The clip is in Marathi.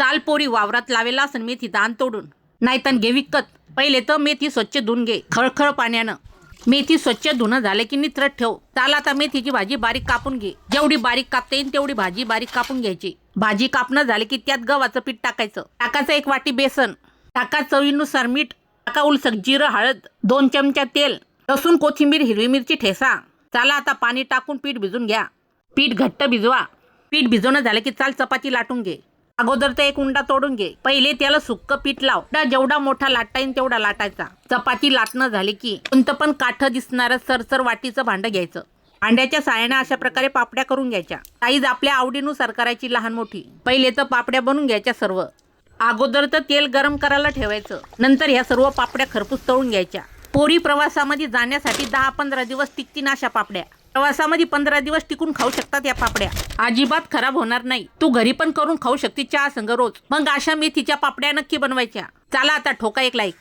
चाल पोरी, वावरात लावेला असन मेथी दान तोडून, नाहीतर घे विकत. पहिले तर मेथी स्वच्छ धुवून घे खळखळ पाण्यानं. मेथी स्वच्छ धुणं झाले की नित्रत ठेव. चाल आता मेथीची भाजी बारीक कापून घे. जेवढी बारीक कापता येईल तेवढी भाजी बारीक कापून घ्यायची. भाजी कापणं झाले की त्यात गव्हाचं पीठ टाकायचं. टाकायचं 1 वाटी बेसन. टाका चवीनुसार मीठ. टाका उलसक जिरं, हळद, 2 चमचा तेल, लसूण, कोथिंबीर, हिरवी मिरची ठेसा. चाला आता पाणी टाकून पीठ भिजून घ्या. पीठ घट्ट भिजवा. पीठ भिजवणं झालं की चाल चपाती लाटून घे. अगोदर तर 1 उंडा तोडून घे. पहिले त्याला सुक्क पीठ लाव. जेवढा मोठा लाटता येईल तेवढा लाटायचा. चपाती लाटणं झाली की कोणतं पण काठ दिसणारं सरसर वाटीचं भांडं घ्यायचं. भांड्याच्या साहाय्याने अशा प्रकारे पापड्या करून घ्यायच्या. साईज आपल्या आवडीनुसार करायची, लहान मोठी. पहिले तर पापड्या बनवून घ्यायच्या सर्व. अगोदर तर तेल गरम करायला ठेवायचं. नंतर ह्या सर्व पापड्या खरपूस तळून घ्यायच्या. पोरी प्रवासामध्ये जाण्यासाठी 10-15 दिवस टिकतील अशा पापड्या. प्रवासामध्ये 15 दिवस टिकून खाऊ शकतात या पापड्या. अजिबात खराब होणार नाही. तू घरी पण करून खाऊ शकते चहा संग रोज. मग अशा मेथीच्या पापड्या नक्की बनवायच्या. चला आता ठोका 1 लाईक.